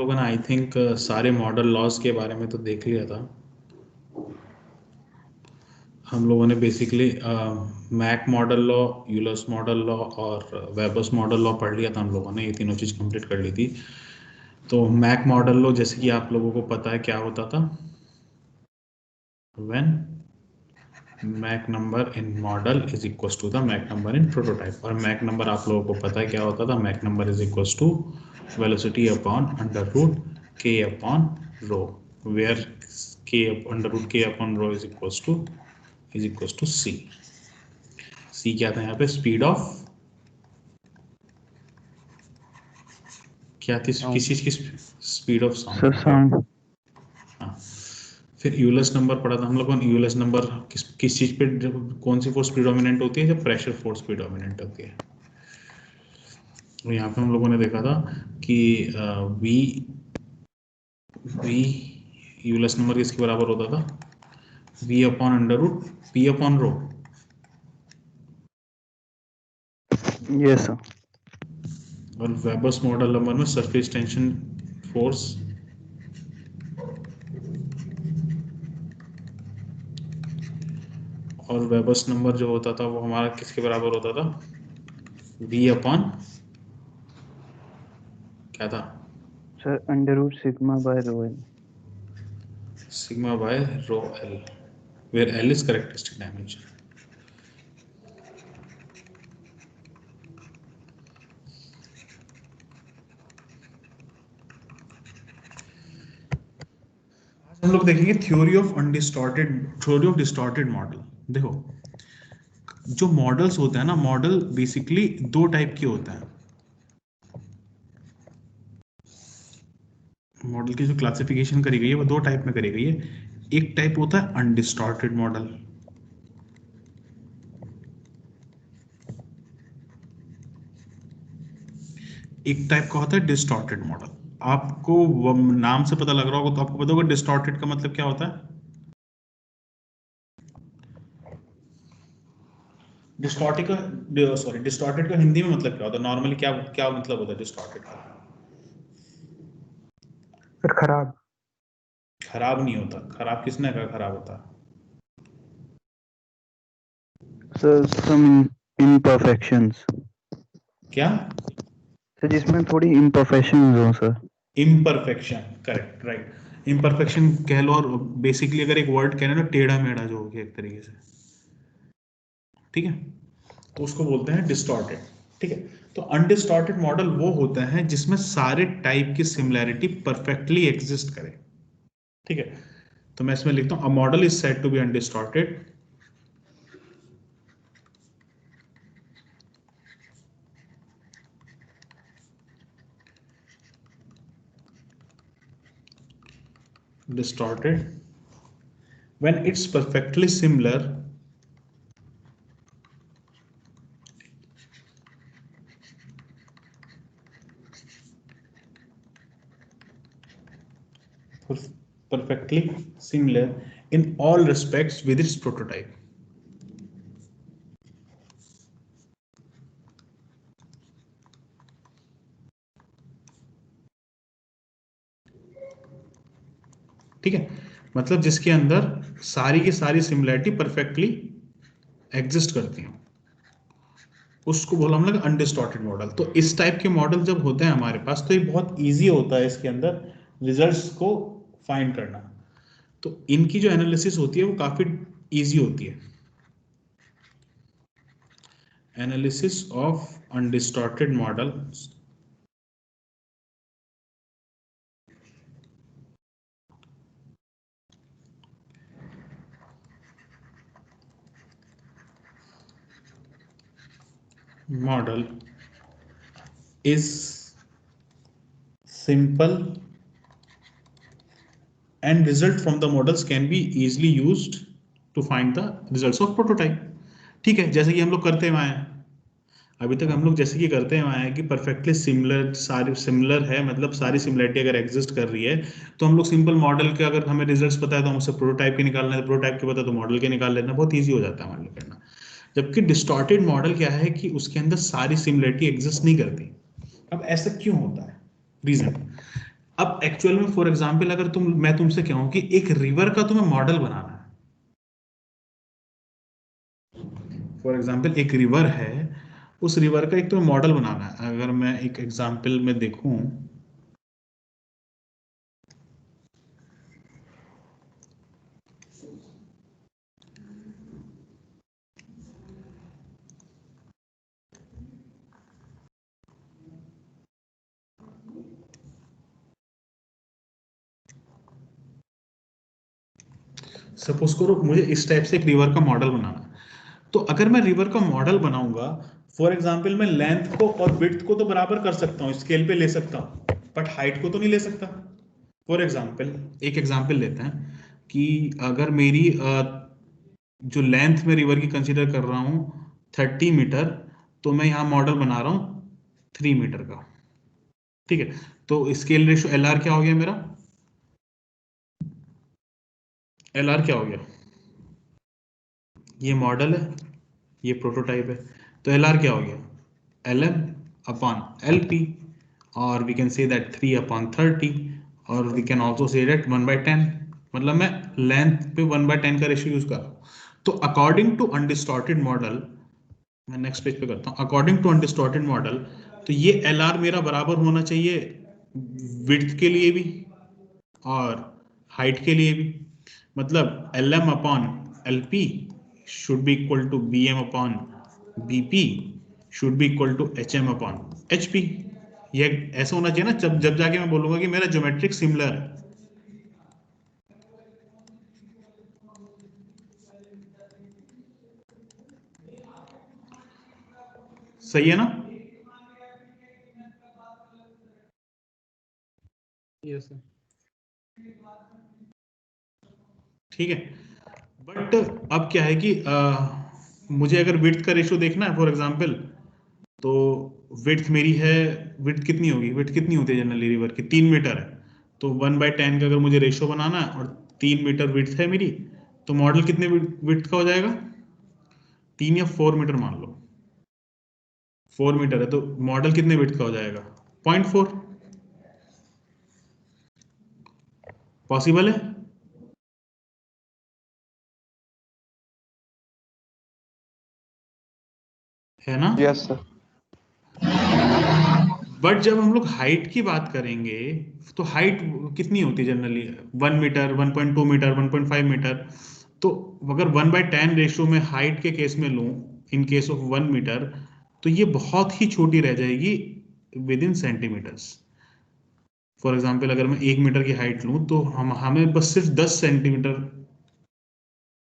लोगों ने I think सारे मॉडल लॉज के बारे में तो देख लिया था। हम लोगों ने basically Mach model law, Euler's model law और वेबर्स मॉडल लॉ पढ़ लिया था हम लोगों ने, ये तीनों चीज़ कंप्लीट कर ली थी। तो मैक मॉडल लॉ जैसे कि आप लोगों को पता है क्या होता था, when Mach number in model is equal to the Mach number in prototype. और मैक नंबर आप लोगों को पता है क्या होता था, Mach number is equal to velocity upon under root K upon rho, where K under root K upon rho is equal to C. C क्या था यहाँ पे, स्पीड ऑफ, क्या थी किस चीज की, speed of sir sound. Sound. हाँ, फिर यूलर्स नंबर पढ़ा था हम लोगों ने। यूलर्स नंबर किस चीज पे, कौन सी फोर्स प्रीडोमिनेंट होती है, जब प्रेशर फोर्स प्रीडोमिनेंट होती है। तो यहाँ पे हम लोगों ने देखा था कि वी वी यूलर्स नंबर किसके बराबर होता था, V upon under root P upon rho. Yes sir. और वेबर्स मॉडल नंबर में सरफेस टेंशन फोर्स और वेबर्स नंबर जो होता था वो हमारा किसके बराबर होता था, वी अपॉन क्या था, sir under root sigma by rho L. Sigma by rho L, where L is characteristic dimension. हम लोग देखेंगे थ्योरी ऑफ डिस्टॉर्टेड मॉडल। देखो, जो मॉडल्स होते हैं ना, मॉडल बेसिकली दो टाइप के होते हैं। मॉडल की जो क्लासिफिकेशन करी गई है वो दो टाइप में करी गई है। एक टाइप होता है अनडिस्टॉर्टेड मॉडल, एक टाइप का होता है डिस्टॉर्टेड मॉडल। आपको वो नाम से पता लग रहा होगा तो आपको पता होगा डिस्टॉर्टेड का मतलब क्या होता है। डिस्टॉर्टेड का हिंदी में मतलब क्या होता है, नॉर्मली क्या क्या मतलब होता है डिस्टॉर्टेड का। सर खराब। खराब नहीं होता, खराब किसने कहा खराब होता है। सर सम इम्परफेक्शंस। क्या, सर जिसमें थोड़ी इम्परफेक्शंस हो sir. Imperfection, correct, right. Imperfection कह लो, और बेसिकली अगर एक वर्ड कहना ना, टेढ़ा मेढ़ा जो हो गया एक तरीके से, ठीक है, तो उसको बोलते हैं डिस्टॉर्टेड। ठीक है, तो अनडिस्टॉर्टेड मॉडल वो होता है जिसमें सारे टाइप की सिमिलैरिटी परफेक्टली एग्जिस्ट करे। ठीक है, तो मैं इसमें लिखता हूं, a model is said to be undistorted distorted when it's perfectly similar in all respects with its prototype. ठीक है, मतलब जिसके अंदर सारी की सारी सिमिलैरिटी परफेक्टली एग्जिस्ट करती हैं, उसको बोला हम लोग अनडिस्टॉर्टेड मॉडल। तो इस टाइप के मॉडल जब होते हैं हमारे पास, तो ये बहुत इजी होता है इसके अंदर रिजल्ट्स को फाइंड करना। तो इनकी जो एनालिसिस होती है वो काफी इजी होती है। Analysis of undistorted model model is simple and result from the models can be easily used to find the results of prototype। ठीक है, जैसे कि हम लोग करते हुए आए हैं अभी तक, हम लोग जैसे कि करते हुए आए हैं कि परफेक्टली सिमिलर, सारी सिमिलर है, मतलब सारी सिमिलरिटी अगर एग्जिस्ट कर रही है तो हम लोग सिंपल मॉडल के, अगर हमें रिजल्ट्स पता है तो हम उससे प्रोटोटाइप के निकालना है, प्रोटोटाइप के पता है तो मॉडल के निकाल लेना, बहुत ईजी हो जाता है हमारे लिए करना। जबकि डिस्टॉर्टेड मॉडल क्या है कि उसके अंदर सारी सिमिलरिटी एग्जिस्ट नहीं करती। अब ऐसा क्यों होता है, रीजन, अब एक्चुअल में फॉर एग्जांपल अगर मैं तुमसे कहूं कि एक रिवर का तुम्हें मॉडल बनाना है, फॉर एग्जांपल एक रिवर है, उस रिवर का एक तुम्हें मॉडल बनाना है। अगर मैं एक एग्जांपल में देखूं, सपोज करो मुझे इस टाइप से एक रिवर का मॉडल बनाना है। तो अगर मैं रिवर का मॉडल बनाऊंगा, फॉर एग्जांपल मैं लेंथ को और विड्थ को तो बराबर कर सकता हूँ, स्केल पे ले सकता हूँ, बट हाइट को तो नहीं ले सकता। फॉर एग्जांपल एक एग्जांपल लेते हैं कि अगर मेरी जो लेंथ में रिवर की कंसीडर कर रहा हूँ 30 मीटर, तो मैं यहाँ मॉडल बना रहा हूँ 3 मीटर का। ठीक है, तो स्केल रेशो एल आर क्या हो गया मेरा, एल आर क्या हो गया, ये मॉडल है, ये प्रोटोटाइप है, तो एल आर क्या हो गया, L M upon L P, और वी कैन से दैट 3/30, और we can also say that 1/10। मतलब मैं लेंथ पे 1/10 का रेशियो यूज कर रहा हूँ। तो अकॉर्डिंग टू अनडिस्टॉर्टेड मॉडल, मैं नेक्स्ट पेज पे करता हूँ, अकॉर्डिंग टू अनडिस्टॉर्टेड मॉडल, तो ये एल आर मेरा बराबर होना चाहिए विड्थ के लिए भी और हाइट के लिए भी। मतलब L M upon L P should be equal to B M upon B P should be equal to H M upon H P. ये ऐसा होना चाहिए ना, जब जब जाके मैं बोलूंगा कि मेरा ज्योमेट्रिक सिमिलर है। सही है ना? Yes sir. ठीक है, बट अब क्या है कि मुझे अगर विड्थ का रेशियो देखना है फॉर एग्जांपल, तो विड्थ मेरी है, विड्थ कितनी होगी, विड्थ कितनी होती है जनरली रिवर की, 3 मीटर है। तो 1/10 का अगर मुझे रेशियो बनाना है और 3 मीटर विड्थ है मेरी, तो मॉडल कितने विड्थ का हो जाएगा, 3 या 4 मीटर मान लो, 4 मीटर है तो मॉडल कितने विड्थ का हो जाएगा, 0.4। पॉसिबल है ना? Yes sir. बट जब हम लोग हाइट की बात करेंगे, तो हाइट कितनी होती है जनरली, 1 मीटर, 1.2 मीटर, 1.5 मीटर। तो अगर 1/10 रेशियो में हाइट के केस में लूं, इन केस ऑफ 1 मीटर, तो ये बहुत ही छोटी रह जाएगी within centimetres. For example अगर मैं 1 मीटर की हाइट लूं, तो हमें बस सिर्फ 10 सेंटीमीटर,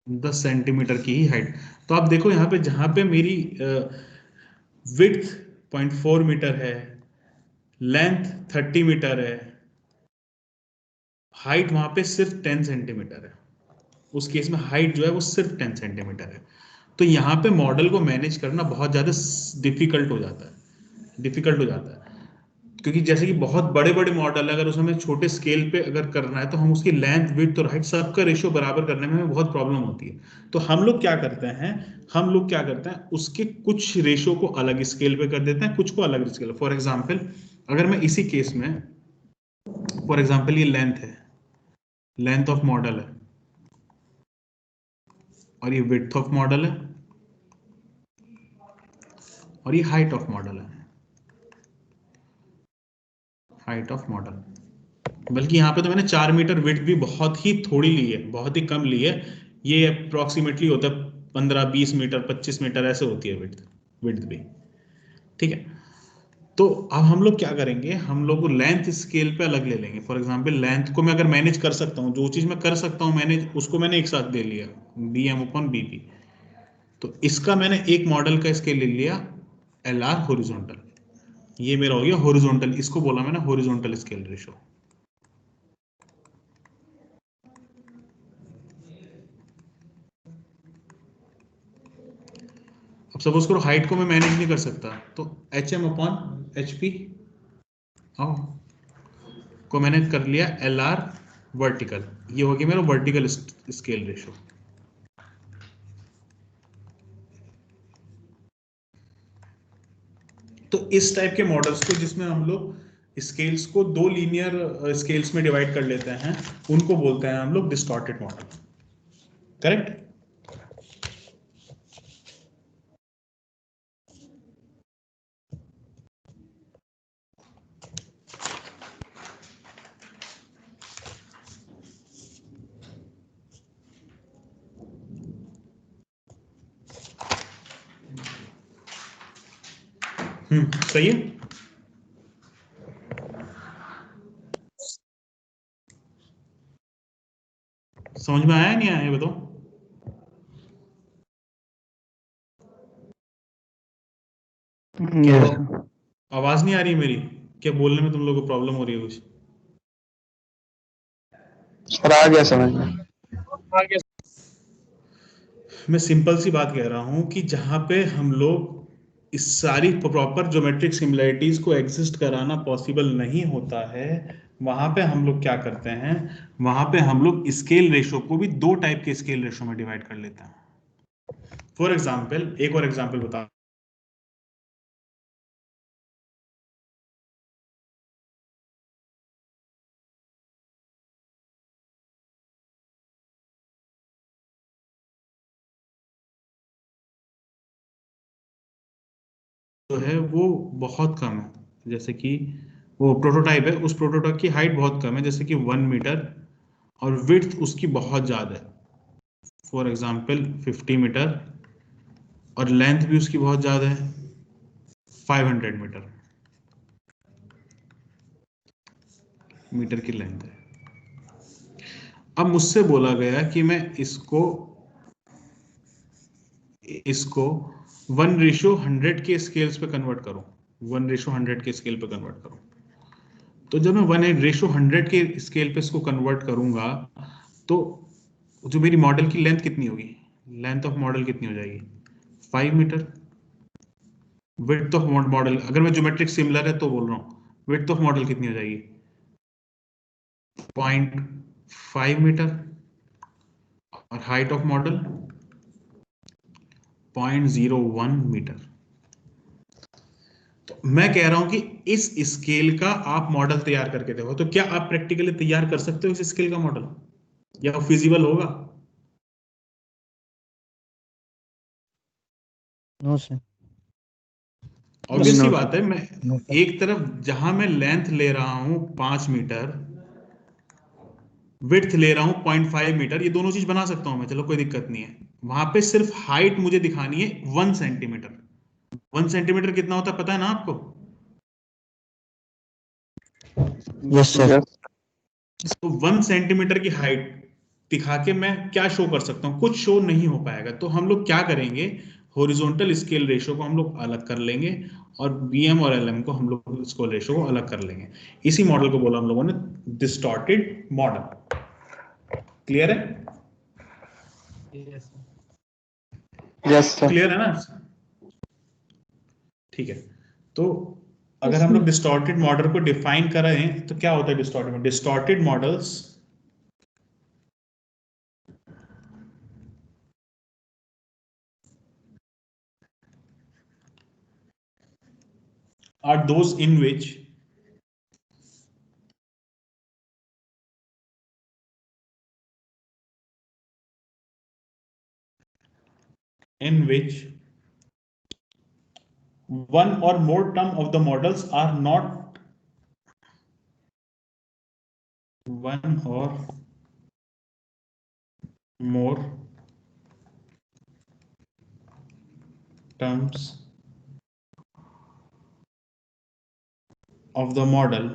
10 सेंटीमीटर की ही हाइट। तो आप देखो यहाँ पे, जहां पे मेरी विड्थ 0.4 मीटर है, लेंथ 30 मीटर है, हाइट वहां पे सिर्फ 10 सेंटीमीटर है। उस केस में हाइट जो है वो सिर्फ 10 सेंटीमीटर है। तो यहाँ पे मॉडल को मैनेज करना बहुत ज्यादा डिफिकल्ट हो जाता है, डिफिकल्ट हो जाता है। क्योंकि जैसे कि बहुत बड़े बड़े मॉडल है, अगर उसमें हमें छोटे स्केल पे अगर करना है, तो हम उसकी लेंथ विड्थ और हाइट सबका रेशियो बराबर करने में हमें बहुत प्रॉब्लम होती है। तो हम लोग क्या करते हैं, हम लोग क्या करते हैं, उसके कुछ रेशियो को अलग स्केल पे कर देते हैं, कुछ को अलग स्केल। फॉर एग्जाम्पल अगर मैं इसी केस में, फॉर एग्जाम्पल ये लेंथ है, लेंथ ऑफ मॉडल है, और ये विड्थ ऑफ मॉडल है, और ये हाइट ऑफ मॉडल है, हाइट ऑफ मॉडल। बल्कि यहाँ पे तो मैंने 4 मीटर विड्थ भी बहुत ही थोड़ी ली है, बहुत ही कम ली है। ये अप्रोक्सीमेटली होता है 15-20 मीटर, 25 मीटर ऐसे होती है विड्थ, विड्थ भी। ठीक है, तो अब हम लोग क्या करेंगे, हम लोग लेंथ स्केल पे अलग ले लेंगे। फॉर एग्जांपल लेंथ को मैं अगर मैनेज कर सकता हूँ, जो चीज मैं कर सकता हूँ मैनेज, उसको मैंने एक साथ ले लिया, B M upon B P. तो इसका मैंने एक मॉडल का स्केल ले लिया, एल आर होरिजोनटल। ये मेरा हो गया हॉरिजॉन्टल, इसको बोला मैंने हॉरिजॉन्टल स्केल रेशो। अब सपोज करो हाइट को मैं मैनेज नहीं कर सकता, तो H M upon H P को मैंने कर लिया एल आर वर्टिकल। ये हो गया मेरा वर्टिकल स्केल रेशो। तो इस टाइप के मॉडल्स को, जिसमें हम लोग स्केल्स को दो लीनियर स्केल्स में डिवाइड कर लेते हैं, उनको बोलते हैं हम लोग डिस्टॉर्टेड मॉडल। करेक्ट? सही है। समझ में आया नहीं आया बताओ? Yes sir. आवाज नहीं आ रही मेरी? क्या बोलने में तुम लोगों को प्रॉब्लम हो रही है कुछ? सर आ गया समझ में। मैं सिंपल सी बात कह रहा हूं कि जहां पे हम लोग इस सारी प्रॉपर ज्योमेट्रिक सिमिलरिटीज को एग्जिस्ट कराना पॉसिबल नहीं होता है, वहां पे हम लोग क्या करते हैं, वहां पे हम लोग स्केल रेशो को भी दो टाइप के स्केल रेशो में डिवाइड कर लेते हैं। फॉर एग्जाम्पल, एक और एग्जाम्पल बता। जो है वो बहुत कम है, जैसे कि वो प्रोटोटाइप है, उस प्रोटोटाइप की हाइट बहुत कम है, जैसे कि 1 मीटर, और विड्थ उसकी बहुत ज़्यादा है, फॉर एग्जाम्पल 50 मीटर, और लेंथ भी उसकी बहुत ज़्यादा है, 500 मीटर की लेंथ है। अब मुझसे बोला गया कि मैं इसको इसको 1:100 के स्केल्स पे कन्वर्ट करूं, 1:100 के स्केल पे कन्वर्ट करूं। तो जब मैं 1:100 के स्केल पे इसको कन्वर्ट करूंगा, तो जो मेरी मॉडल की लेंथ कितनी होगी, लेंथ ऑफ मॉडल कितनी हो जाएगी, 5 मीटर। विड्थ ऑफ मॉडल, अगर मैं ज्योमेट्रिक सिमिलर है तो बोल रहा हूँ, विड्थ ऑफ मॉडल कितनी हो जाएगी, 0.5 मीटर, और हाइट ऑफ मॉडल 0.01 मीटर। तो मैं कह रहा हूं कि इस स्केल का आप मॉडल तैयार करके देखो, तो क्या आप प्रैक्टिकली तैयार कर सकते हो इस स्केल का मॉडल, या फिजिबल होगा? No sir. Obviously no बात सर। है। मैं एक तरफ जहां मैं लेंथ ले रहा हूं 5 मीटर, विड्थ ले रहा हूं 0.5 मीटर, ये दोनों चीज बना सकता हूं मैं, चलो कोई दिक्कत नहीं है। वहां पे सिर्फ हाइट मुझे दिखानी है 1 सेंटीमीटर। 1 सेंटीमीटर कितना होता है पता है ना आपको? Yes sir. तो 1 सेंटीमीटर की हाइट दिखा के मैं क्या शो कर सकता हूँ, कुछ शो नहीं हो पाएगा। तो हम लोग क्या करेंगे, हॉरिजॉन्टल स्केल रेशो को हम लोग अलग कर लेंगे, और बीएम और एलएम को हम लोग स्केल रेशो को अलग कर लेंगे। इसी मॉडल को बोला हम लोगों ने डिस्टॉर्टेड मॉडल। क्लियर है? Yes sir. क्लियर है ना? ठीक है। तो अगर हम लोग डिस्टॉर्टेड मॉडल को डिफाइन करें तो क्या होता है distorted? Distorted models are those in which one or more term of the models are not one or more terms of the model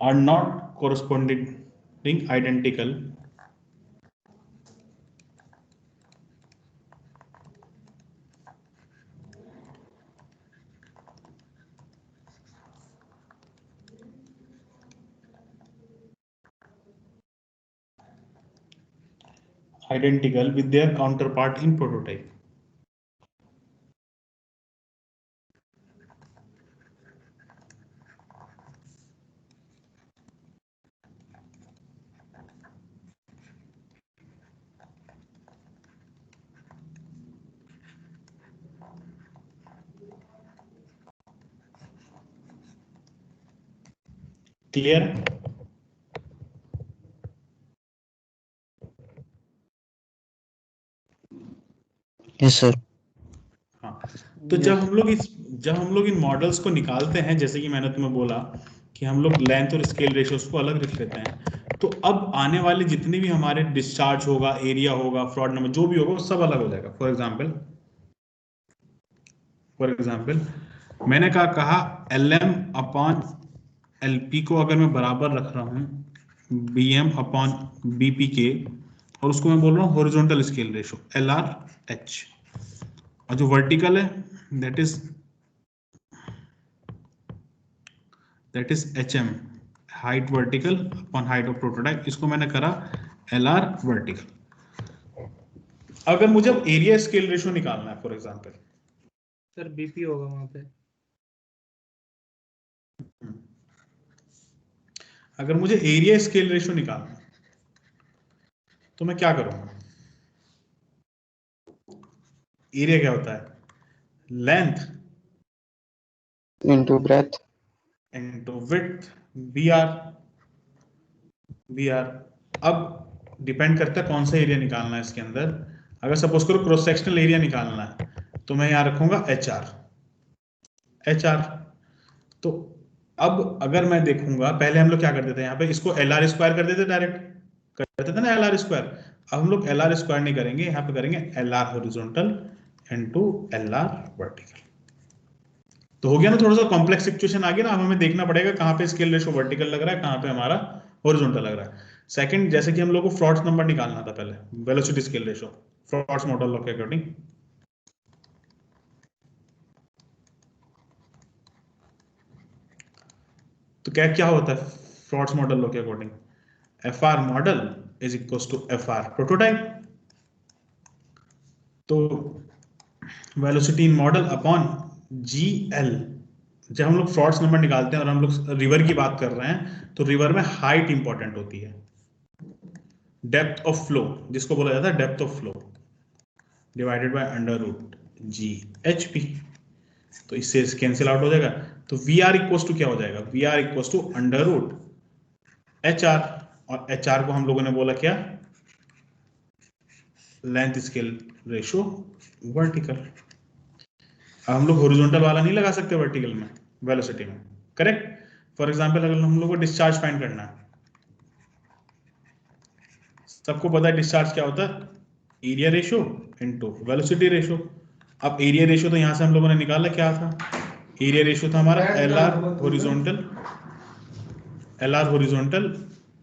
are not corresponding identical with their counterpart in prototype. Clear? Yes sir. हाँ, तो जब हम लोग इन models को निकालते हैं, जैसे कि मैंने तुम्हें बोला कि हम लोग लेंथ और स्केल रेशियोज को अलग रख लेते हैं, तो अब आने वाले जितने भी हमारे डिस्चार्ज होगा, एरिया होगा, फ्रॉड नंबर जो भी होगा, वो सब अलग हो जाएगा। फॉर एग्जाम्पल मैंने कहा LM अपॉन LP को अगर मैं बराबर रख रहा हूँ BM अपॉन BP के, और उसको मैं बोल रहा हूँ हॉरिजॉन्टल स्केल रेशियो LRH, और जो वर्टिकल है that is HM, height vertical upon height of prototype, इसको मैंने करा LR वर्टिकल। अगर मुझे एरिया स्केल रेशियो निकालना है, फॉर एग्जांपल सर बीपी होगा वहां पे। अगर मुझे एरिया स्केल रेशियो निकालना है तो मैं क्या करूंगा? एरिया क्या होता है? Length into breadth into width, BR। अब डिपेंड करता है कौन सा एरिया निकालना है इसके अंदर। अगर सपोज करो क्रॉस सेक्शनल एरिया निकालना है तो मैं यहाँ रखूंगा HR। तो अब अगर मैं देखूंगा, पहले हम लोग क्या करते थे, यहाँ पे इसको LR स्क्वायर कर देते, डायरेक्ट कर देते थे ना LR स्क्वायर। अब हम लोग LR स्क्वायर नहीं करेंगे, यहाँ पे करेंगे LR horizontal into LR vertical. तो हो गया ना, थोड़ा सा कॉम्प्लेक्स सिचुएशन आ गया ना। अब हमें देखना पड़ेगा कहाँ पे स्केल रेशियो वर्टिकल लग रहा है, कहाँ पे हमारा हॉरिजॉन्टल लग रहा है। सेकंड, जैसे कि हम लोग को फ्रॉड्स नंबर निकालना था पहले, velocity scale ratio Froude's model law के अकॉर्डिंग। तो क्या क्या होता है फ्रॉड्स मॉडल लॉ के according? FR model is equal to FR prototype. तो velocity in model upon GL। जब हम लोग फ्रॉड्स नंबर निकालते हैं और हम लोग रिवर की बात कर रहे हैं, तो रिवर में हाइट इंपॉर्टेंट होती है, डेप्थ ऑफ फ्लो जिसको बोला जाता है depth of flow, divided by under root GHP। तो इससे कैंसिल आउट हो जाएगा। तो VR इक्वल टू क्या हो जाएगा? VR equal to under root HR, और HR को हम लोगों ने बोला क्या? Length scale ratio vertical. अब हम लोग हॉरिजॉन्टल वाला नहीं लगा सकते वर्टिकल में, वेलोसिटी में, करेक्ट? फॉर एग्जांपल अगर हम लोग को डिस्चार्ज फाइंड करना है, सबको पता है डिस्चार्ज क्या होता है? Area ratio into velocity ratio. अब एरिया रेशियो तो यहां से हम लोगों ने निकाला, क्या था? एरिया रेशियो था हमारा LR horizontal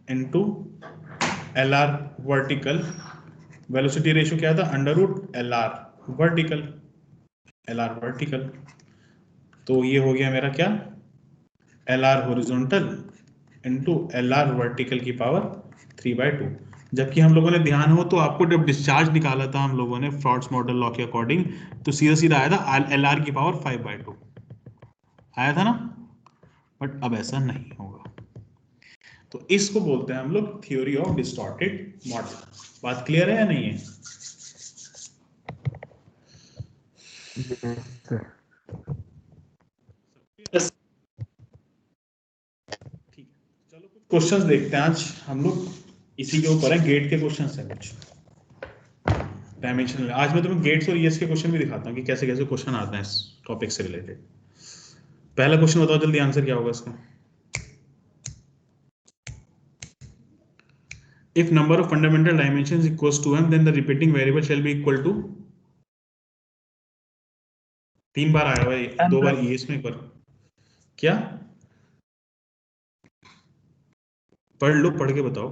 into LR vertical. Velocity ratio क्या था? Under root LR vertical, LR vertical. तो ये हो गया मेरा क्या? LR horizontal into LR vertical की पावर 3/2। जबकि हम लोगों ने ध्यान हो तो आपको जब डिस्चार्ज निकाला था हम लोगों ने फ्रॉड्स मॉडल लॉ के अकॉर्डिंग, तो सीधा सीधा आया था LR की पावर 5/2 आया था ना। बट अब ऐसा नहीं होगा। तो इसको बोलते हैं हम लोग थ्योरी ऑफ डिस्टॉर्टेड मॉडल। बात क्लियर है या नहीं है? ठीक है, चलो कुछ क्वेश्चंस देखते हैं। आज हम लोग इसी के ऊपर है, गेट के क्वेश्चंस हैं कुछ डायमेंशन। आज मैं तुम्हें गेट्स और ईएस के क्वेश्चन भी दिखाता हूँ कि कैसे कैसे क्वेश्चन आते हैं इस टॉपिक से रिलेटेड। पहला क्वेश्चन बताओ जल्दी, आंसर क्या होगा इसका? If number of fundamental dimensions equals to m, then the repeating variable shall be equal to। 3 बार आया भाई, 2 बार ईएस में, एक बार क्या? पढ़ लो, पढ़ के बताओ।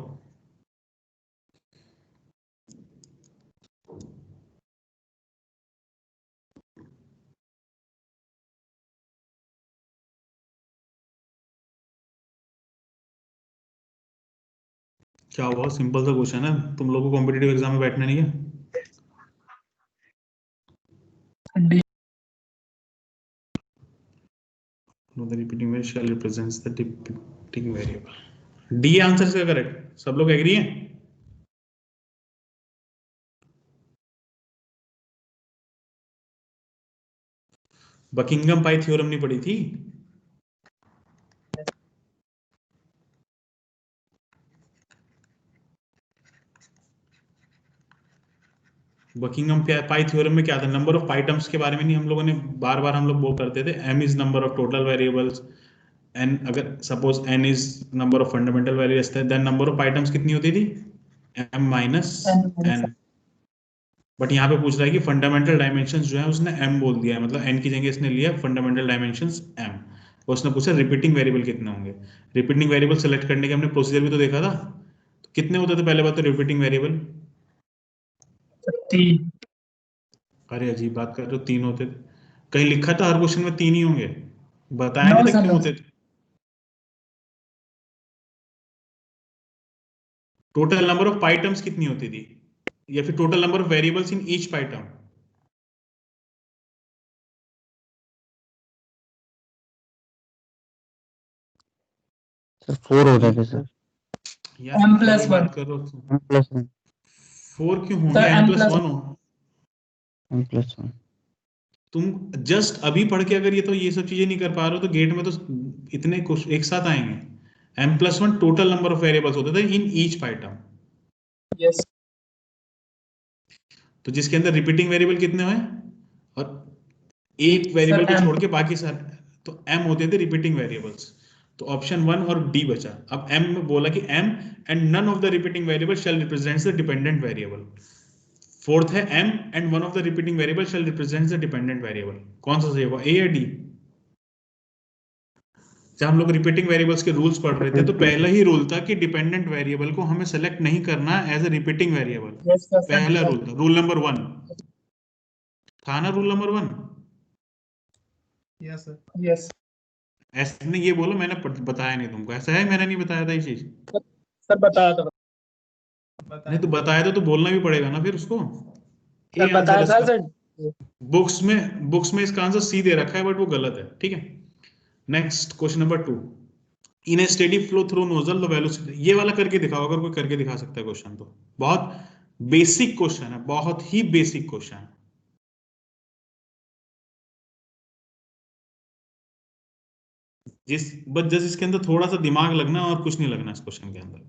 क्या हुआ? सिंपल सा क्वेश्चन है, तुम लोगों को कॉम्पिटिटिव एग्जाम में बैठना नहीं है। No, the repeating variable shall represents the repeating variable. D answer इसका करेक्ट। सब लोग एग्री हैं? बकिंगम पाई थ्योरम नहीं पढ़ी थी? बकिंगम पाई थ्योरम में क्या था, नंबर ऑफ पाई टर्म्स के बारे में नहीं हम लोगों ने बार बार हम लोग वो करते थे, m is number of total variables, n अगर suppose n is number of fundamental variables थे, then number of pi terms कितनी होती थी, m माइनस n। बट यहाँ पे पूछ रहा है कि फंडामेंटल डायमेंशंस जो है उसने m बोल दिया है, मतलब n की जगह इसने लिया फंडामेंटल डायमेंशंस m। और उसने पूछा रिपीटिंग वेरिएबल कितने होंगे। रिपीटिंग वेरिएबल सेलेक्ट करने के हमने प्रोसीजर भी तो देखा था, तो कितने होते थे पहले बात तो रिपीटिंग वेरिएबल, 3। अरे अजीब बात कर रहे हो, 3 होते थे, कहीं लिखा था हर क्वेश्चन में 3 ही होंगे, बताया नहीं था क्यों होते थे। Total number of pi terms कितनी होती थी, या फिर total number of variables in each pi term, sir 4 होता है सर। यार m क्या प्लस ही 1 बात कर रहे हो, m+1 4 क्यों होंगे, sir m m plus plus 1 हो। m+1 तुम जस्ट अभी पढ़ के अगर ये तो ये सब चीजें नहीं कर पा रहे हो तो गेट में तो इतने कुछ एक साथ आएंगे। m+1 total number of variables होते थे in each pi term, yes तो जिसके अंदर रिपीटिंग वेरिएबल कितने हुए, और एक वेरिएबल सर को m छोड़ के बाकी सारे, तो m होते थे रिपीटिंग वेरिएबल्स। तो ऑप्शन 1 और डी बचा। अब m में बोला कि m and none of the repeating variable shall represents the dependent variable. Fourth है m and one of the repeating variable shall represents the dependent variable. कौन सा सही होगा, ए या डी। जब हम लोग रिपीटिंग वेरिएबल्स के रूल्स पढ़ रहे थे तो पहला ही रूल था कि डिपेंडेंट वेरिएबल को हमें सेलेक्ट नहीं करना as a repeating variable. Yes sir पहला रूल था, रूल नंबर 1 था ना, rule number 1। Yes sir yes ऐसे नहीं ये बोलो मैंने बताया नहीं तुमको, ऐसा है मैंने नहीं बताया था ये चीज। सर बताया था नहीं तो बताया था तो बोलना भी पड़ेगा ना फिर उसको। ए सर आंसर बताया था इसका, सर बुक्स में इसका आंसर सी दे रखा है बट वो गलत है, ठीक है। Next question number 2, in A steady flow through nozzle the velocity, ये वाला करके दिखाओ अगर कोई करके दिखा सकता है क्वेश्चन तो। बहुत बेसिक क्वेश्चन है, बहुत ही बेसिक क्वेश्चन है। बस जस्ट इसके अंदर थोड़ा सा दिमाग लगना और कुछ नहीं लगना इस क्वेश्चन के अंदर।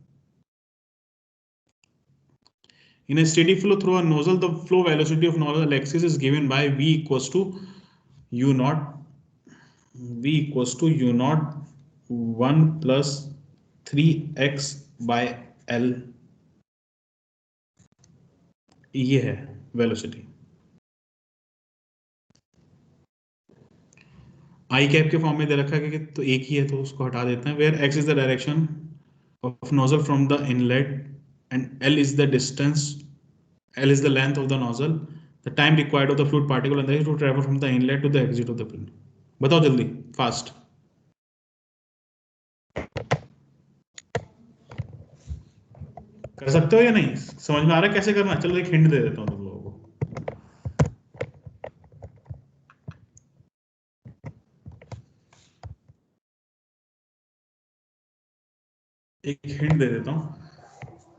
In a steady flow through a nozzle, the flow velocity of nozzle axis is given by v equals to u naught, u naught 1 plus 3x by l, ये है वेलोसिटी। आई कैप के फॉर्म में दे रखा है कि तो एक ही है तो उसको हटा देते हैं। Where x is the direction of nozzle from the inlet and l is the distance, l is the length of the nozzle, the time required of the fluid particle अंदर to travel from the inlet to the exit of the pin. बताओ जल्दी fast. कर सकते हो या नहीं, समझ में आ रहा है कैसे करना, चलो एक हिंट दे देता हूँ तुम लोगों को। एक हिंट दे देता हूँ,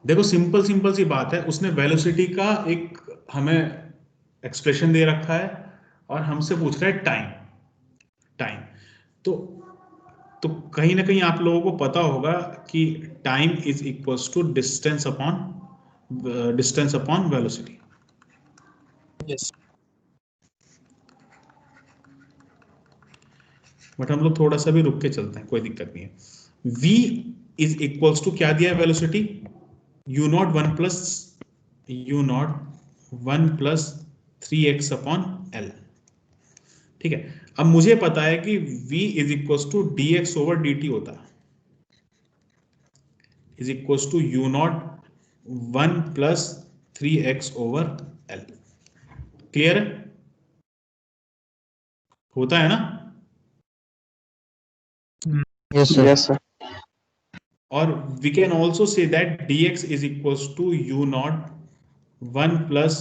देखो सिंपल सिंपल सी बात है, उसने वेलोसिटी का एक हमें एक्सप्रेशन दे रखा है और हमसे पूछ रहा है टाइम। टाइम तो तो कहीं ना कहीं आप लोगों को पता होगा कि time is equals to distance upon velocity. Yes but हम लोग थोड़ा सा भी रुक के चलते हैं, कोई दिक्कत नहीं है। v इज इक्वल्स टू क्या दिया है velocity, u naught 1 plus 3x upon l, ठीक है। अब मुझे पता है कि v is equals to dx over dt होता है, is equals to u naught 1 plus 3x over l। Clear है, होता है ना। Yes sir. यस सर और we can also say that dx is equals to u naught 1 plus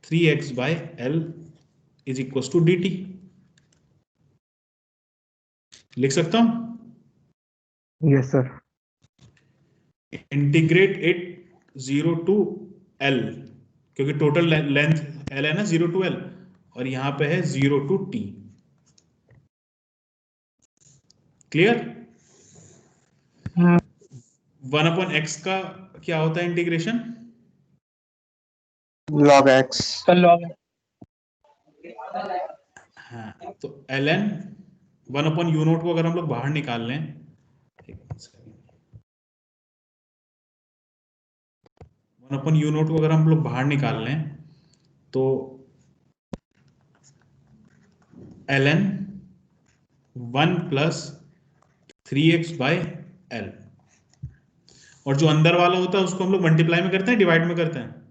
3x by l is equals to dt। लिख सकता हूं, yes sir. Integrate it 0 to l, क्योंकि total length l है ना 0 to l, और यहां पे है 0 to t। Clear. 1 upon x का क्या होता है integration, log x। Sir log हाँ, तो ln 1/u0 को अगर हम लोग बाहर निकाल लें, 1/u0 को अगर हम लोग बाहर निकाल लें तो ln 1 + 3x/l, और जो अंदर वाला होता है उसको हम लोग मल्टीप्लाई में करते हैं, डिवाइड में करते हैं?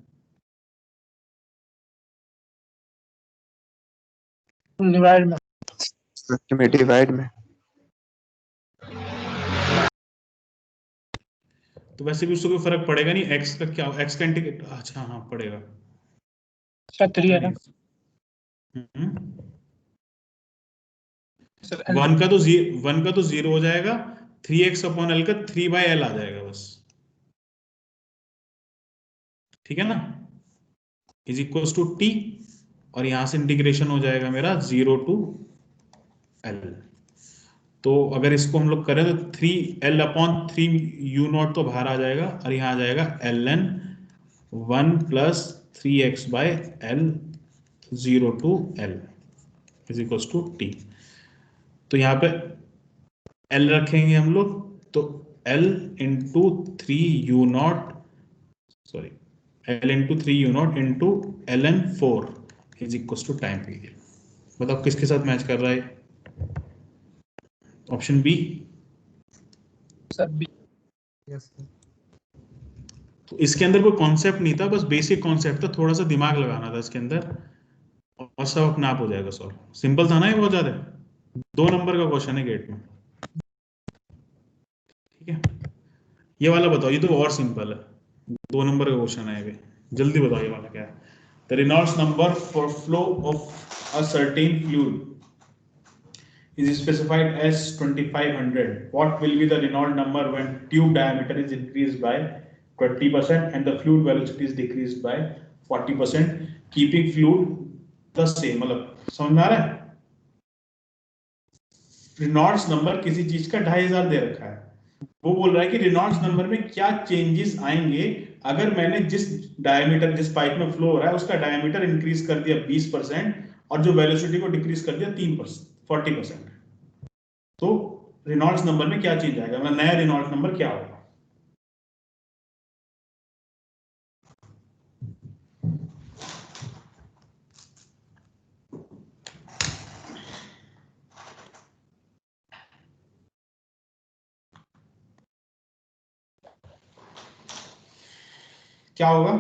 डिवाइड में। डिवाइड में। तो वैसे भी उससे कोई फर्क पड़ेगा नहीं, x का क्या, x का इंटीग्रेट, अच्छा हाँ पड़ेगा। सर 3 है ना सर। 1 का तो 0 हो जाएगा, 3x/l का 3/l आ जाएगा बस, ठीक है ना, इज इक्वल्स टू t, और यहां से इंटीग्रेशन हो जाएगा मेरा 0 to l। तो अगर इसको हम लोग करें तो 3l/3u0 तो बाहर आ जाएगा, और यहाँ आ जाएगा ln 1 + 3x/l 0 to l is equals to t। तो यहाँ पे l रखेंगे हम लोग, तो l into 3u0, sorry l into 3u0 into ln 4 is equals to time period. बताओ किसके साथ मैच कर रहा है? Option B. Sir B. Yes sir. तो इसके अंदर कोई कॉन्सेप्ट नहीं था, बस बेसिक कॉन्सेप्ट था, थोड़ा सा दिमाग लगाना था इसके अंदर, और सब अपने आप हो जाएगा सॉल्व। सिंपल था ना ये, बहुत ज्यादा। 2 नंबर का क्वेश्चन है गेट में, ठीक है। ये वाला बताओ, ये तो और सिंपल है, 2 नंबर का क्वेश्चन है ये, जल्दी बताओ ये वाला क्या है। The Reynolds number for flow of a certain fluid is specified as 2500. What will be the Reynolds number when tube diameter is increased by 20% and the fluid velocity is decreased by 40%, keeping fluid the same? मतलब समझ में आ रहा है? Reynolds number किसी चीज का 2500 दे रखा है, वो बोल रहा है कि रेनॉल्ड्स नंबर में क्या चेंजेस आएंगे अगर मैंने जिस डायमीटर, जिस पाइप में फ्लो हो रहा है उसका डायमीटर इंक्रीज कर दिया 20% और जो वेलोसिटी को डिक्रीज कर दिया 3%, 40%। तो रेनॉल्ड्स नंबर में क्या चेंज आएगा, मतलब नया रेनॉल्ड्स नंबर क्या होगा? क्या होगा?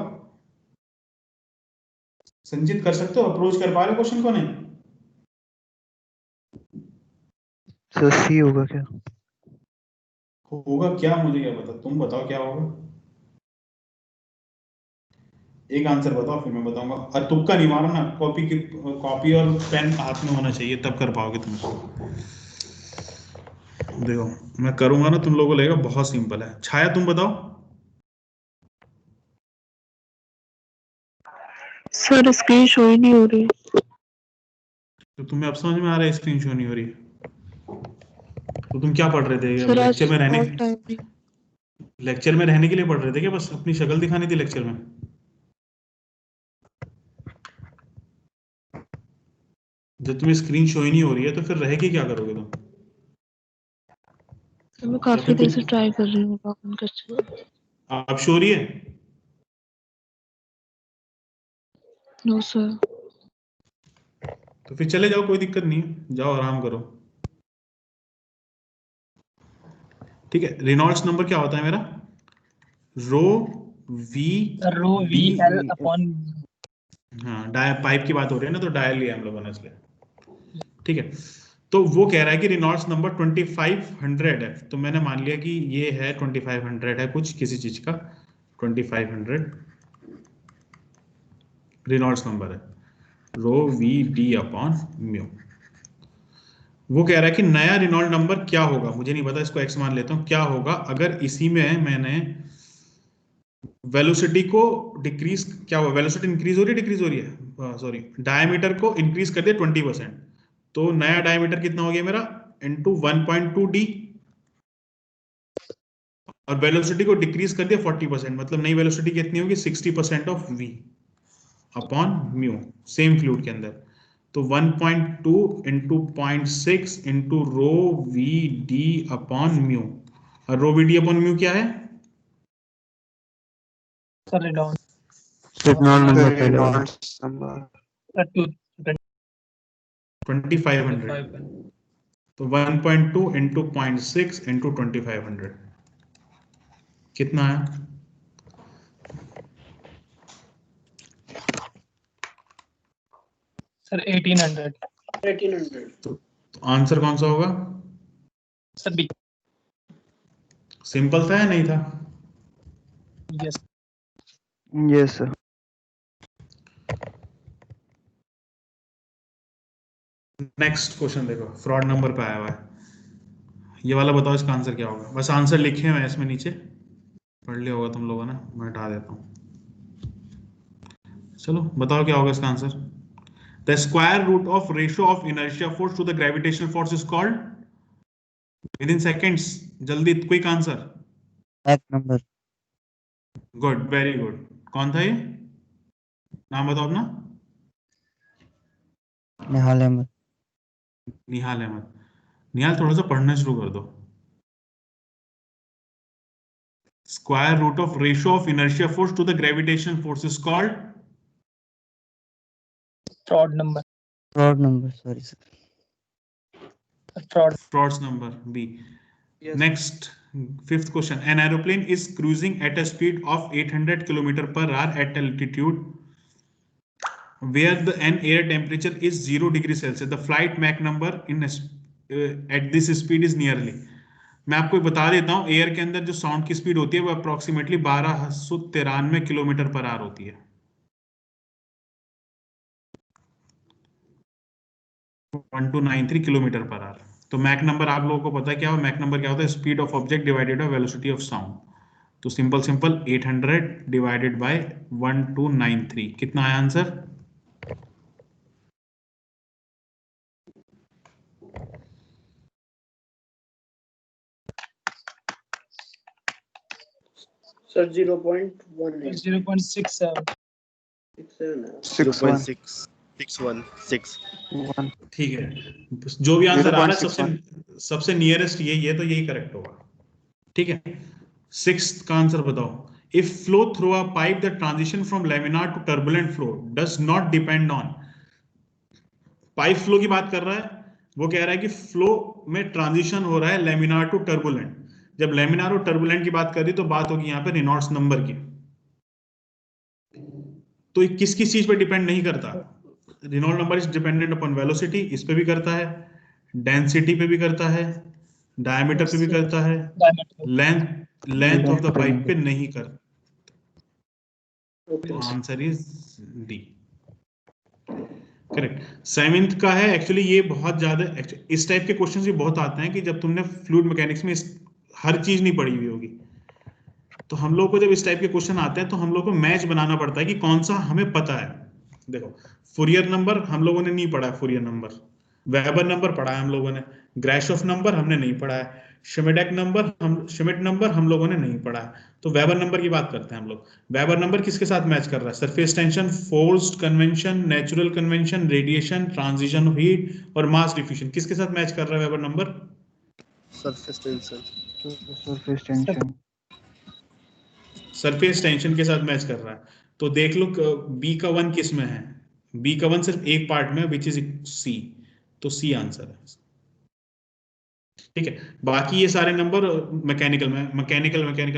संजीत कर सकते हो, अप्रोच कर पा रहे हो क्वेश्चन को? नहीं सर सी होगा क्या? होगा क्या, मुझे क्या पता, तुम बताओ क्या होगा। एक आंसर बताओ फिर मैं बताऊंगा, और तुक्का नहीं मारना, कॉपी और पेन हाथ में होना चाहिए तब कर पाओगे तुम इसको। देखो मैं करूंगा ना, तुम लोगों को लगेगा बहुत सिंपल है। छाया तुम बताओ। सर स्क्रीन शो ही नहीं हो रही। तो तुम्हें अब समझ में आ रहा है स्क्रीन शो नहीं हो रही? तो तुम क्या पढ़ रहे थे, अब सर आज लेक्चर में रहने, बहुत टाइम नहीं। लेक्चर में रहने के लिए पढ़ रहे थे क्या, बस अपनी शक्ल दिखानी थी लेक्चर में? जब तुम्हें स्क्रीन शो ही नहीं हो रही है तो फिर रह के क्या करोगे तुम? सर मैं या काफी फिर देर कुछ से ट्राई कर रही हूँ लॉगिन करके। आप शो हो रही है? No sir. तो फिर चले जाओ, कोई दिक्कत नहीं है, जाओ आराम करो, ठीक है। रेनॉल्ड्स नंबर क्या होता है मेरा? Rho v rho we d, l upon. हाँ पाइप की बात हो रही है ना, तो डायल लिया हम लोगों ने इसलिए, ठीक है। तो वो कह रहा है कि रेनॉल्ड्स नंबर 2500 है, तो मैंने मान लिया कि ये है 2500 है कुछ किसी चीज का, 2500 रेनॉल्ड्स नंबर है, रो वी डी अपॉन म्यू। वो कह रहा है कि नया रेनॉल्ड नंबर क्या होगा, मुझे नहीं पता, इसको एक्स मान लेता हूं, क्या होगा अगर इसी में मैंने वेलोसिटी को डिक्रीज, क्या हुआ, वेलोसिटी इंक्रीज हो रही है डिक्रीज हो रही है, सॉरी डायमीटर को इंक्रीज कर दिया 20%, तो नया डायमीटर कितना हो गया मेरा, इंटू 1.2d, और वेलोसिटी को डिक्रीज कर दिया 40%, मतलब नई वेलोसिटी कितनी होगी, 60% of v। Upon mu, same fluid के अंदर। तो 1.2 into 0.6 into rho we D upon mu. और rho we D upon mu क्या है? सर रेनॉल्ड रेनॉल्ड नंबर पहले वाला। Reynolds number 2500। तो 1.2 इंटू 0.6 इंटू 2500 कितना है? सर 1800। तो आंसर कौन सा होगा? Sir B. सिंपल था या नहीं था? Yes. Yes sir. Next question देखो, फ्रॉड नंबर पे आया हुआ है। ये वाला बताओ इसका आंसर क्या होगा? बस आंसर लिखे हुए हैं इसमें नीचे, पढ़ लिया होगा तुम लोगों ने, मैं हटा देता हूँ। चलो बताओ क्या होगा इसका answer. The square root of ratio of inertia force to the gravitational force is called, within seconds, जल्दी quick answer. Mach number. Good, very good. कौन था ये? नाम बताओ अपना। निहाल अहमद। निहाल अहमद। निहाल थोड़ा सा पढ़ना शुरू कर दो। Square root of ratio of inertia force to the gravitational force is called Froude number. Froude number, sorry sir. Frod's number, B. Yes. Next, fifth question. An aeroplane is cruising at a speed of 800 km per hour at altitude where the air temperature is 0 degree Celsius. The flight Mach number in at this speed is nearly. मैं आपको बता देता हूँ, air के अंदर जो sound की speed होती है वो अप्रोक्सीमेटली 1293 किलोमीटर पर आवर होती है। 1293 किलोमीटर पर आवर। तो मैक नंबर आप लोगों को पता है क्या हो? मैक नंबर क्या होता है? Speed of object divided by velocity of sound. तो सिंपल सिंपल 800 डिवाइडेड बाय 1293, कितना आया आंसर? सर 0.18 0.67। 0.616 ठीक है, जो भी आंसर आ रहा है 0.61 सबसे नियरेस्ट यही है, तो यही करेक्ट होगा। ठीक है, सिक्स्थ का आंसर बताओ। If flow through a pipe the transition from laminar to turbulent flow does not depend on. Pipe flow की बात कर रहा है, वो कह रहा है कि फ्लो में ट्रांजिशन हो रहा है लैमिनार टू टर्बुलेंट। जब लैमिनार और टर्बुलेंट की बात कर रही तो बात होगी यहाँ पे रेनॉल्ड्स नंबर की। तो किस किस चीज पे डिपेंड नहीं करता? Reynold number is dependent upon velocity, इस पे भी करता है, डेंसिटी पे भी करता है, डायमीटर पे भी करता है, लेंथ ऑफ द पाइप पे नहीं करता। तो answer is D, correct. Seventh का है, एक्चुअली ये बहुत ज्यादा, इस टाइप के क्वेश्चंस भी बहुत आते हैं कि जब तुमने फ्लूइड मैकेनिक्स में हर चीज नहीं पढ़ी हुई होगी, तो हम लोग को जब इस टाइप के क्वेश्चन आते हैं तो हम लोग को मैच बनाना पड़ता है कि कौन सा हमें पता है। देखो, फूरियर नंबर हम लोगों ने नहीं पढ़ा है, फूरियर नंबर। वेबर नंबर पढ़ा है हम लोगों ने, ग्राशॉफ नंबर हमने नहीं पढ़ा है, श्मिट नंबर हम लोगों ने नहीं पढ़ा है। तो वेबर नंबर की बात करते हैं हम लोग। वेबर नंबर किसके साथ मैच कर रहा है? Surface tension, forced convention, natural convention, radiation, transition of heat और मास डिफ्यूजन, किसके साथ मैच कर रहा है weber number? Surface tension. Surface tension. Surface tension के साथ मैच कर रहा है। तो देख लो बी का 1 किस में है? बी का 1 सिर्फ एक पार्ट में, विच इज सी। तो सी आंसर है। ठीक है, बाकी ये सारे नंबर मैकेनिकल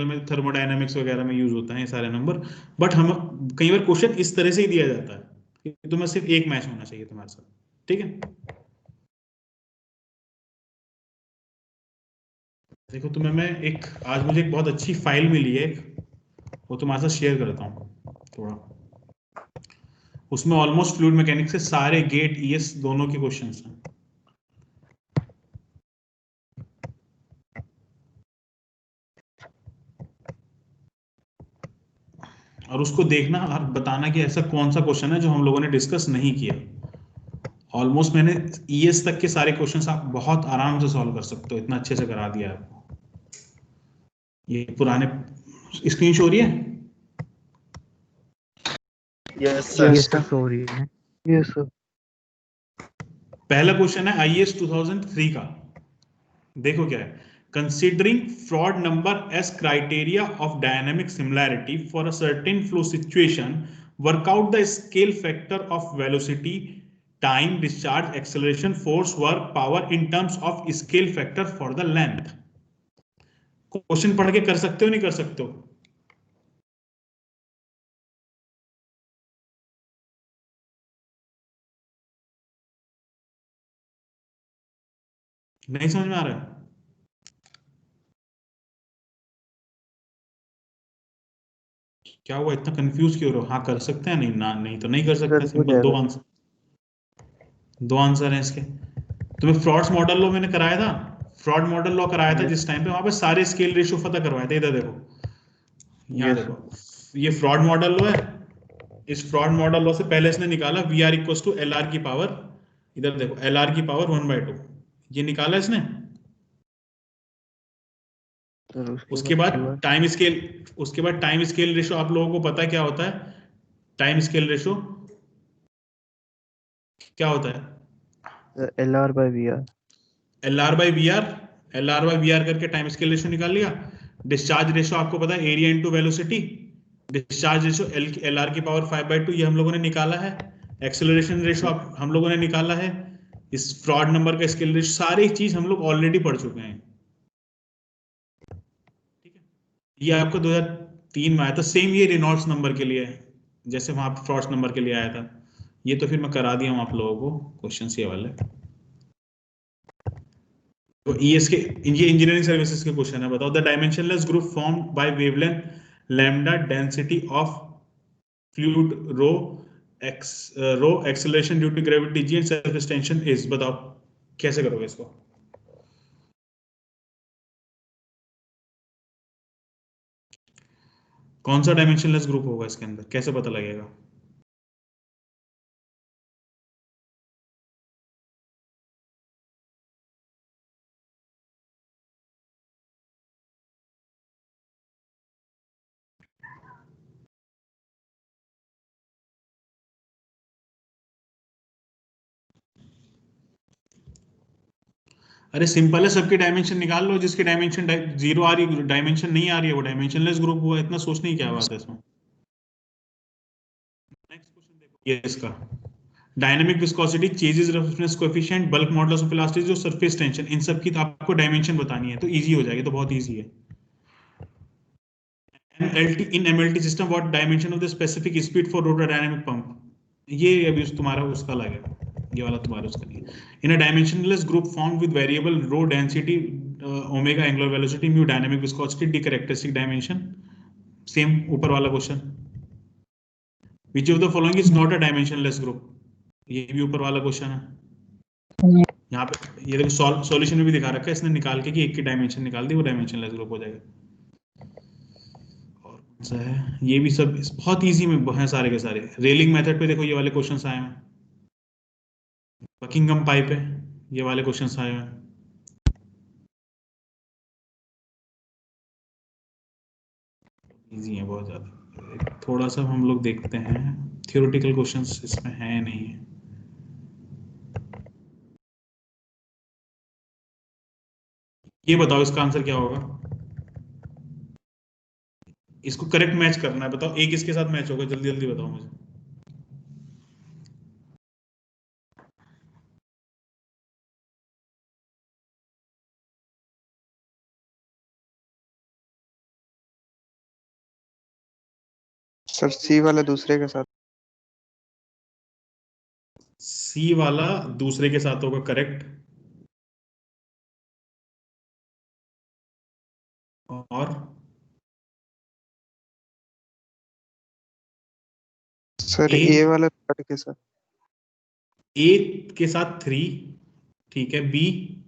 में थर्मोडायनामिक्स वगैरह में यूज होता है ये सारे नंबर। बट हम कई बार क्वेश्चन इस तरह से ही दिया जाता है कि तुम्हें सिर्फ एक मैच होना चाहिए तुम्हारे साथ। ठीक है, देखो तुम्हें मैं आज मुझे एक बहुत अच्छी फाइल मिली है, वो तुम्हारे साथ शेयर करता हूँ थोड़ा। उसमें ऑलमोस्ट फ्लूइड मैकेनिक्स से सारे गेट ईएस दोनों के क्वेश्चंस हैं। और उसको देखना और बताना कि ऐसा कौन सा क्वेश्चन है जो हम लोगों ने डिस्कस नहीं किया। ऑलमोस्ट मैंने ईएस तक के सारे क्वेश्चंस आप बहुत आराम से सॉल्व कर सकते हो, इतना अच्छे से करा दिया है आपको। ये पुराने स्क्रीन शो हो रही है? Yes, sir. Yes, sir. हो रही है. Yes, sir. पहला क्वेश्चन है IAS 2003 का, देखो क्या है. Considering fraud number as criteria of dynamic similarity for a certain flow situation, work out the scale factor of velocity, time, discharge, acceleration, force, work, power in terms of scale factor for the length. Question पढ़ के कर सकते हो नहीं कर सकते हो? नहीं समझ में आ रहा है? क्या हुआ, इतना कंफ्यूज क्यों हो रहे हो? हाँ कर सकते हैं, नहीं ना, नहीं तो नहीं कर सकते. हो सिंपल, दो जाएगा. आंसर, दो आंसर हैं इसके. तुम्हें फ्रॉड्स मॉडल लॉ मैंने कराया था, फ्रॉड मॉडल लॉ कराया था Yes. जिस टाइम पे, वहां पे सारे स्केल रेशियो पता करवाए थे. इधर देखो, यहाँ Yes. देखो, ये फ्रॉड मॉडल लॉ है. इस फ्रॉड मॉडल लॉ से पहले इसने निकाला VR इक्वल्स टू LR की पावर, इधर देखो LR की पावर 1/2, ये निकाला इसने. सर उसके बाद टाइम स्केल, उसके बाद टाइम स्केल रेशियो आप लोगों को पता है क्या होता है? टाइम स्केल रेशियो क्या होता है? LR/VR. LR/VR करके टाइम स्केल रेशियो निकाल लिया. डिस्चार्ज रेशियो आपको पता है area into velocity. Discharge ratio LR की पावर 5/2 ये हम लोगों ने निकाला है. एक्सेलरेशन रेशियो हम लोगों ने निकाला है. इस फ्रॉड नंबर का स्केल रेशियो, सारी चीज हम लोग ऑलरेडी पढ़ चुके हैं. ठीक है, ये आपको 2003 में आया था. सेम ये रेनॉल्ड्स नंबर के लिए है, जैसे वहां पर फ्रॉड नंबर के लिए आया था. ये तो फिर मैं करा दिया हूं आप लोगों को क्वेश्चन ये वाले. तो ES के, ये इंजीनियरिंग सर्विसेज के क्वेश्चन है. बताओ the dimensionless group formed by wavelength lambda density of fluid rho acceleration due to gravity G and surface tension is. बताओ कैसे करोगे इसको? कौन सा डायमेंशनलेस ग्रुप होगा इसके अंदर, कैसे पता लगेगा? अरे सिंपल है, सबकी डायमेंशन निकाल लो. जिसकी डायमेंशन 0 आ रही, डायमेंशन नहीं आ रही है, वो डायमेंशनलेस ग्रुप हुआ. इतना सोचने की क्या बात है इसमें. नेक्स्ट क्वेश्चन देखो, ये इसका dynamic viscosity, changes roughness coefficient, bulk modulus of elasticity, जो सरफेस टेंशन, इन सब की तो आपको डायमेंशन बतानी है, तो इजी हो जाएगी, तो बहुत इजी है. MLT, in MLT system what dimension of the specific speed for rotor dynamic pump? ये अभी तुम्हारा उसका लगेगा, ये वाला तुम्हारा उसका नहीं है. In a dimensionless group formed with variable rho density, omega angular velocity, mu dynamic viscosity, d characteristic dimension. Same ऊपर वाला question. Which of the following is not a dimensionless group? ये भी ऊपर वाला क्वेश्चन है. यहाँ पे ये देखो सॉल्यूशन में भी दिखा रखा है इसने निकाल के कि एक की डायमेंशन निकाल दी, वो डायमेंशनलेस ग्रुप हो जाएगा. है ये भी सब बहुत इजी में है सारे के सारे. रेलिंग मेथड पे देखो ये वाले क्वेश्चंस आए हैं. बकिंगम पाइप है, ये वाले क्वेश्चंस आए हैं. इजी है बहुत ज्यादा. थोड़ा सा हम लोग देखते हैं, थियोरेटिकल क्वेश्चंस इसमें है नहीं है. ये बताओ इसका आंसर क्या होगा? इसको करेक्ट मैच करना है. बताओ एक इसके साथ मैच होगा, जल्दी जल्दी बताओ मुझे. सर सी वाला दूसरे के साथ. सी वाला दूसरे के साथ होगा, करेक्ट. और सर ए वाला थर्ड के साथ. ए के साथ 3, ठीक है. बी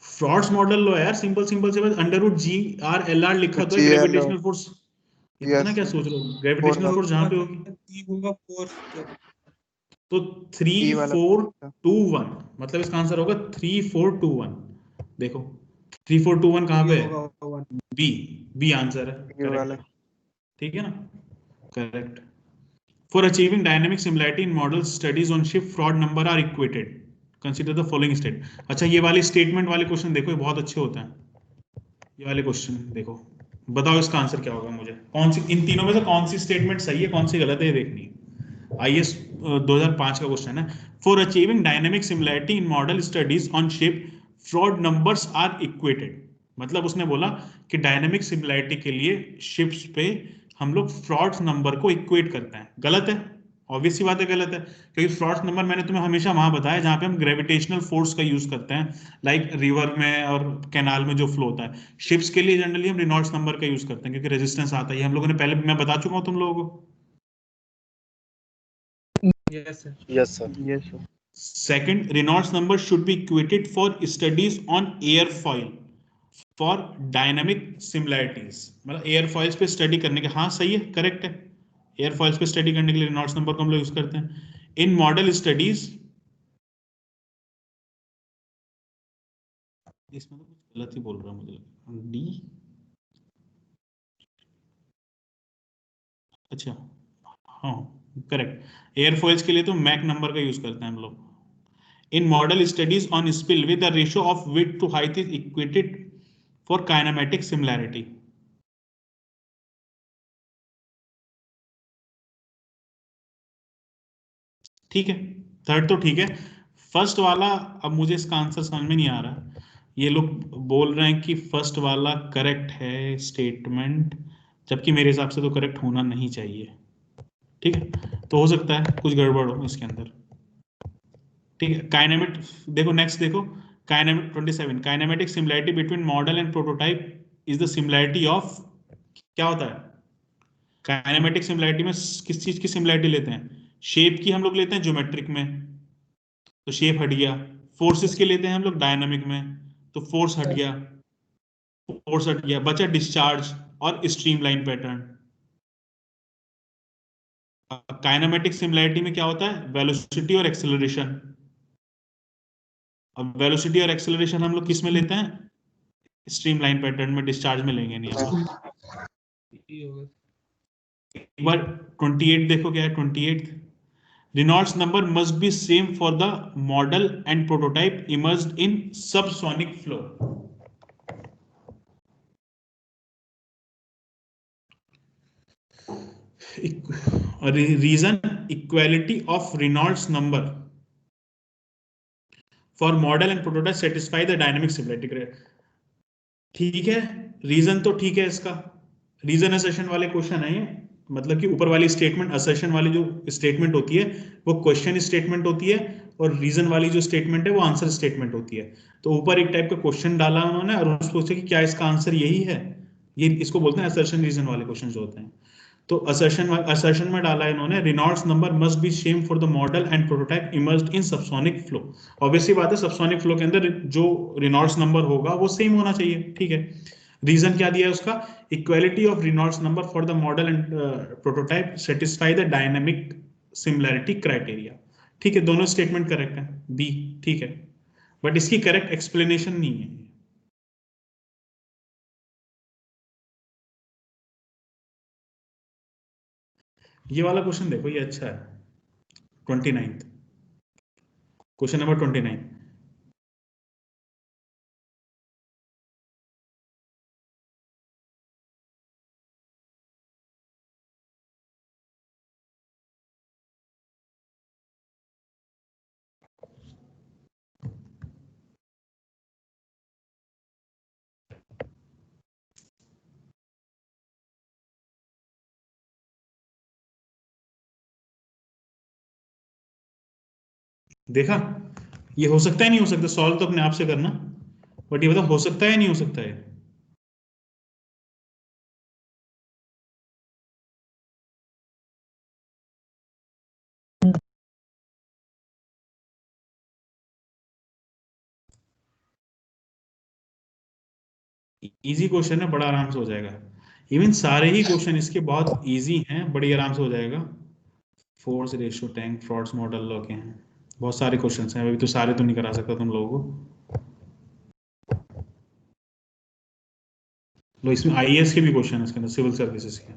फ्रॉड्स मॉडल लो यार, सिंपल सिंपल से बस √GR/LR लिखा तो है. ग्रेविटेशनल फोर्स इतना क्या सोच रहे हो? ग्रेविटेशनल फोर्स जहां पे होगी तो E वाला 3421 मतलब इसका आंसर होगा 3421। देखो 3421 कहाँ पे है? बी, बी आंसर है, B वाला। करेक्ट। ठीक है ना, correct. For achieving dynamic similarity in model studies on shift Froude number are equated, consider the following state. अच्छा ये वाली स्टेटमेंट वाले क्वेश्चन देखो, ये बहुत अच्छे होते हैं। ये वाले क्वेश्चन देखो, बताओ इसका आंसर क्या होगा। मुझे कौन सी इन तीनों में से कौन सी स्टेटमेंट सही है, कौन सी गलत है, ये देखनी है। आईएएस 2005 का क्वेश्चन है। For achieving dynamic similarity in model studies on ship Froude numbers are equated, मतलब उसने बोला कि डायनेमिक सिमिलैरिटी के लिए शिप्स पे हम लोग फ्रॉड नंबर को इक्वेट करते हैं। गलत है, ऑब्वियस सी बात है गलत है, क्योंकि फ्रॉड नंबर मैंने तुम्हें हमेशा वहां बताया जहां पे हम ग्रेविटेशनल फोर्स का यूज करते हैं, लाइक रिवर में और कैनाल में जो फ्लो होता है। शिप्स के लिए जनरली हम रिनॉल्ड्स नंबर का यूज करते हैं क्योंकि रेजिस्टेंस आता है, हम लोगों ने पहले, मैं बता चुका हूं तुम लोगों को। Yes, sir. Yes, sir. Yes, sir. Second, Reynolds number should be equated for studies on airfoil for dynamic similarities, मतलब एयरफॉइल्स पे स्टडी करने के, हाँ सही है, करेक्ट है। एयरफॉइल्स पे स्टडी करने के लिए रेनॉल्ड्स नंबर को हम लोग यूज करते हैं। इन मॉडल स्टडीज, इसमें तो कुछ गलत ही बोल रहा है मुझे, डी, अच्छा हाँ करेक्ट। एयरफॉइल्स के लिए तो मैक नंबर का यूज करते हैं हम लोग। In model studies on spillway, the ratio of width to height is equated for kinematic similarity. ठीक है, थर्ड तो ठीक है। फर्स्ट वाला अब मुझे इसका आंसर समझ में नहीं आ रहा। ये लोग बोल रहे हैं कि फर्स्ट वाला करेक्ट है स्टेटमेंट, जबकि मेरे हिसाब से तो करेक्ट होना नहीं चाहिए। ठीक है, तो हो सकता है कुछ गड़बड़ हो इसके अंदर। ठीक है, काइनेमेट देखो, नेक्स्ट देखो, काइनेमेट 27, kinematic similarity between model and prototype is the similarity of, क्या होता है काइनेमेटिक सिमिलैरिटी में, किस चीज की सिमिलैरिटी लेते हैं? शेप की हम लोग लेते हैं ज्योमेट्रिक में, तो शेप हट गया। फोर्सेस के लेते हैं हम लोग डायनामिक में, तो फोर्स हट गया, फोर्स हट गया, बचा डिस्चार्ज और स्ट्रीमलाइन पैटर्न। काइनेमेटिक सिमिलैरिटी में क्या होता है? वेलोसिटी और एक्सेलरेशन। अब वेलोसिटी और एक्सेलरेशन हम लोग किस में लेते हैं? स्ट्रीमलाइन पैटर्न में, डिस्चार्ज में लेंगे नहीं हम लोग। एक बार 28 देखो क्या है 28, Reynolds number must be same for the model and prototype immersed in subsonic flow. Reason, equality of Reynolds number for model and prototype satisfy the dynamic similarity. ठीक है, रीजन तो ठीक है इसका, रीजन असर्शन वाले क्वेश्चन है ये, मतलब कि ऊपर वाली स्टेटमेंट, असर्शन वाली जो स्टेटमेंट होती है वो क्वेश्चन स्टेटमेंट होती है, और रीजन वाली जो स्टेटमेंट है वो आंसर स्टेटमेंट होती है। तो ऊपर एक टाइप का क्वेश्चन डाला उन्होंने और उसको पूछा कि क्या इसका आंसर यही है, ये इसको बोलते हैं असर्शन रीजन वाले क्वेश्चन जो होते हैं। तो असर्शन में डाला है इन्होंने, Reynolds number must be same for the model and prototype emerged in subsonic flow. Obviously बात है, सबसोनिक फ्लो के अंदर जो रिनॉल्ड्स नंबर होगा वो सेम होना चाहिए। ठीक है, रीजन क्या दिया है उसका? Equality of Reynolds number for the model and prototype satisfy the dynamic similarity criteria. ठीक है, दोनों स्टेटमेंट करेक्ट है, बी ठीक है, बट इसकी करेक्ट एक्सप्लेनेशन नहीं है। ये वाला क्वेश्चन देखो, ये अच्छा है, 29, क्वेश्चन नंबर 29। देखा, ये हो सकता है नहीं हो सकता, सॉल्व तो अपने आप से करना, बट ये बता हो सकता है नहीं हो सकता है? इजी क्वेश्चन है, बड़ा आराम से हो जाएगा। इवन सारे ही क्वेश्चन इसके बहुत इजी हैं, बड़ी आराम से हो जाएगा। Force ratio tank frauds model law के हैं, बहुत सारे क्वेश्चंस हैं, अभी तो सारे तो नहीं करा सकता तुम लोगों को। लो इसमें आईएएस के भी क्वेश्चन है इसके अंदर, सिविल सर्विसेज के।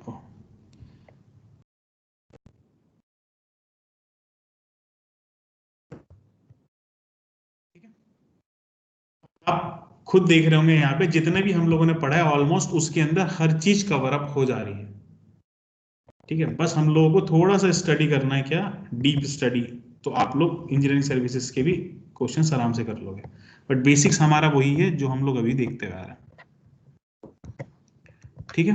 आप खुद देख रहे होंगे यहाँ पे जितने भी हम लोगों ने पढ़ा है ऑलमोस्ट उसके अंदर हर चीज कवर अप हो जा रही है। ठीक है, बस हम लोगों को थोड़ा सा स्टडी करना है, क्या डीप स्टडी, तो आप लोग इंजीनियरिंग सर्विसेज के भी क्वेश्चंस आराम से कर लोगे। बट बेसिक्स हमारा वही है जो हम लोग अभी देखते आ रहे हैं। ठीक है।